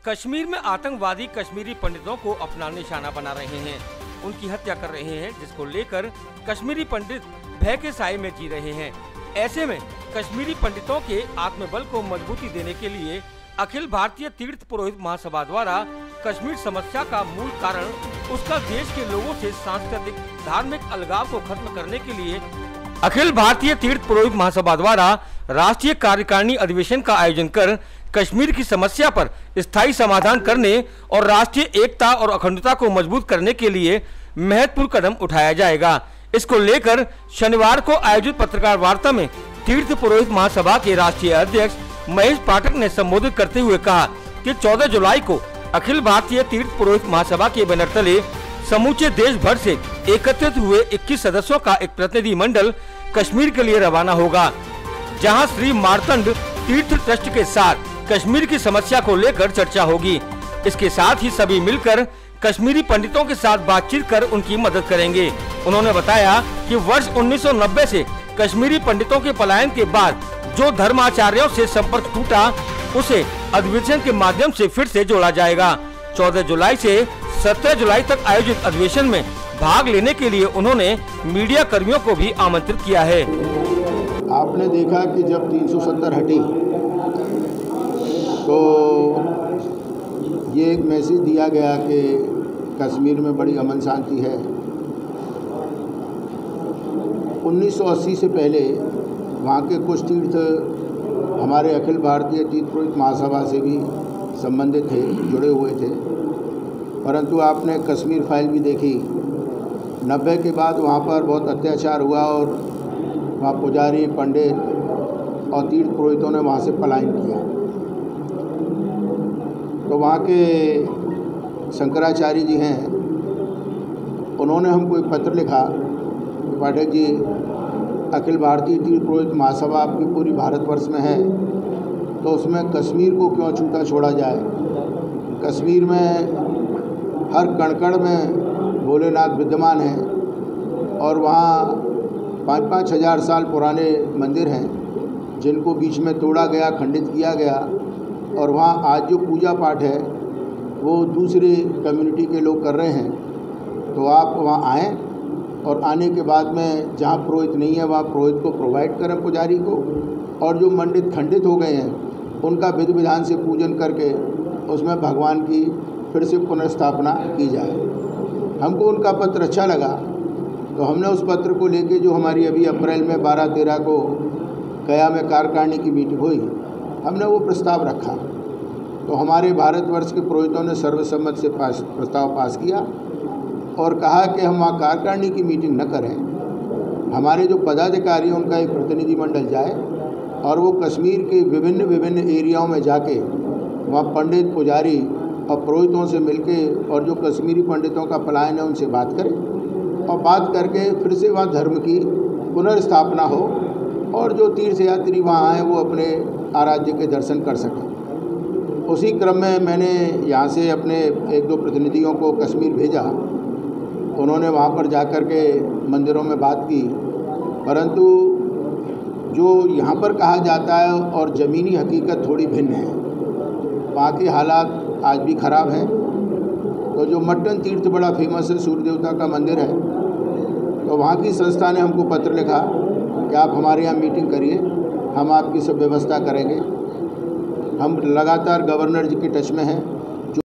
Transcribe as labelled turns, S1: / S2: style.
S1: कश्मीर में आतंकवादी कश्मीरी पंडितों को अपना निशाना बना रहे हैं, उनकी हत्या कर रहे हैं, जिसको लेकर कश्मीरी पंडित भय के साए में जी रहे हैं। ऐसे में कश्मीरी पंडितों के आत्मबल को मजबूती देने के लिए अखिल भारतीय तीर्थ पुरोहित महासभा द्वारा कश्मीर समस्या का मूल कारण उसका देश के लोगों से सांस्कृतिक धार्मिक अलगाव को खत्म करने के लिए अखिल भारतीय तीर्थ पुरोहित महासभा द्वारा राष्ट्रीय कार्यकारिणी अधिवेशन का आयोजन कर कश्मीर की समस्या पर स्थायी समाधान करने और राष्ट्रीय एकता और अखंडता को मजबूत करने के लिए महत्वपूर्ण कदम उठाया जाएगा। इसको लेकर शनिवार को आयोजित पत्रकार वार्ता में तीर्थ पुरोहित महासभा के राष्ट्रीय अध्यक्ष महेश पाठक ने संबोधित करते हुए कहा कि 14 जुलाई को अखिल भारतीय तीर्थ पुरोहित महासभा के बैनर तले समूचे देश भर से एकत्रित हुए 21 सदस्यों का एक प्रतिनिधि मंडल कश्मीर के लिए रवाना होगा, जहां श्री मार्तंड तीर्थ ट्रस्ट के साथ कश्मीर की समस्या को लेकर चर्चा होगी। इसके साथ ही सभी मिलकर कश्मीरी पंडितों के साथ बातचीत कर उनकी मदद करेंगे। उन्होंने बताया कि वर्ष 1990 से कश्मीरी पंडितों के पलायन के बाद जो धर्माचार्यों से संपर्क टूटा, उसे अधिवेशन के माध्यम से फिर से जोड़ा जाएगा। 14 जुलाई से 17 जुलाई तक आयोजित अधिवेशन में भाग लेने के लिए उन्होंने मीडिया कर्मियों को भी आमंत्रित किया है।
S2: आपने देखा कि जब 370 हटी तो ये एक मैसेज दिया गया कि कश्मीर में बड़ी अमन शांति है। 1980 से पहले वहाँ के कुछ तीर्थ हमारे अखिल भारतीय तीर्थ पुरोहित महासभा से भी संबंधित थे, जुड़े हुए थे, परंतु आपने कश्मीर फाइल भी देखी। 90 के बाद वहाँ पर बहुत अत्याचार हुआ और वहाँ पुजारी, पंडित और तीर्थ पुरोहितों ने वहाँ से पलायन किया। तो वहाँ के शंकराचार्य जी हैं, उन्होंने हमको एक पत्र लिखा कि पाठक जी, अखिल भारतीय तीर्थ पुरोहित महासभा आपकी पूरी भारतवर्ष में है, तो उसमें कश्मीर को क्यों छूटा छोड़ा जाए। कश्मीर में हर कण में भोलेनाथ विद्यमान हैं और वहाँ 5-5 हज़ार साल पुराने मंदिर हैं जिनको बीच में तोड़ा गया, खंडित किया गया, और वहाँ आज जो पूजा पाठ है वो दूसरे कम्युनिटी के लोग कर रहे हैं। तो आप वहाँ आएँ और आने के बाद में जहाँ पुरोहित नहीं है वहाँ पुरोहित को प्रोवाइड करें, पुजारी को, और जो मंडित खंडित हो गए हैं उनका विधि विधान से पूजन करके उसमें भगवान की फिर से पुनर्स्थापना की जाए। हमको उनका पत्र अच्छा लगा, तो हमने उस पत्र को लेके जो हमारी अभी अप्रैल में 12-13 को गया में कार्यकारिणी की मीटिंग हुई, हमने वो प्रस्ताव रखा। तो हमारे भारतवर्ष के पुरोहितों ने सर्वसम्मत से प्रस्ताव पास किया और कहा कि हम वहाँ कार्यकारिणी की मीटिंग न करें, हमारे जो पदाधिकारी हैं उनका एक प्रतिनिधि मंडल जाए और वो कश्मीर के विभिन्न एरियाओं में जाके वहाँ पंडित, पुजारी और पुरोहितों से मिलके और जो कश्मीरी पंडितों का पलायन है उनसे बात करें और बात करके फिर से वहाँ धर्म की पुनर्स्थापना हो और जो तीर्थ यात्री वहाँ आए वो अपने आराध्य के दर्शन कर सकें। उसी क्रम में मैंने यहाँ से अपने 1-2 प्रतिनिधियों को कश्मीर भेजा। उन्होंने वहाँ पर जाकर के मंदिरों में बात की, परंतु जो यहाँ पर कहा जाता है और ज़मीनी हकीकत थोड़ी भिन्न है। वहाँ के हालात आज भी ख़राब हैं। तो जो मट्टन तीर्थ बड़ा फेमस है, सूर्य देवता का मंदिर है, तो वहाँ की संस्था ने हमको पत्र लिखा कि आप हमारे यहाँ मीटिंग करिए, हम आपकी सब व्यवस्था करेंगे। हम लगातार गवर्नर जी के टच में हैं